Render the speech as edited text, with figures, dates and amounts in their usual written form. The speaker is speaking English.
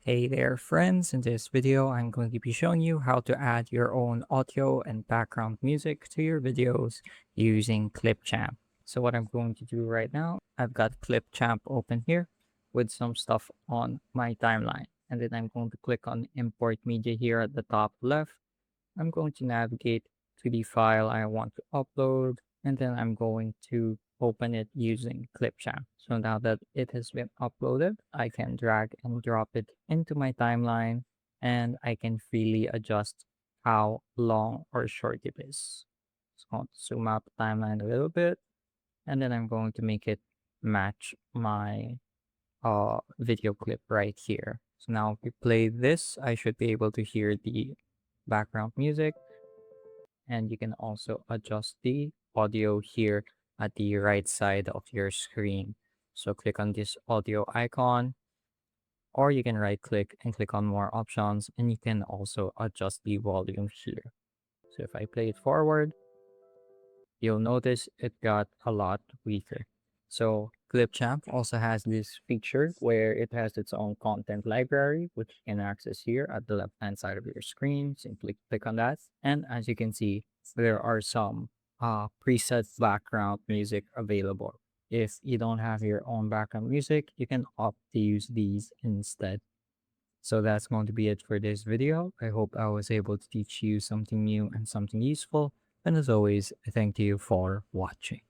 Hey there friends, in this video I'm going to be showing you how to add your own audio and background music to your videos using Clipchamp. So what I'm going to do right now, I've got Clipchamp open here with some stuff on my timeline. And then I'm going to click on import media here at the top left. I'm going to navigate to the file I want to upload, and then I'm going to open it using Clipchamp. So now that it has been uploaded, I can drag and drop it into my timeline, and I can freely adjust how long or short it is. So I'll zoom out the timeline a little bit, and then I'm going to make it match my video clip right here. So now if we play this, I should be able to hear the background music, and you can also adjust the audio here at the right side of your screen. So click on this audio icon, or you can right click and click on more options, and you can also adjust the volume here. So if I play it forward, you'll notice it got a lot weaker. So Clipchamp also has this feature where it has its own content library, which you can access here at the left-hand side of your screen. Simply click on that. And as you can see, there are some preset background music available. If you don't have your own background music, you can opt to use these instead. So that's going to be it for this video. I hope I was able to teach you something new and something useful. And as always, thank you for watching.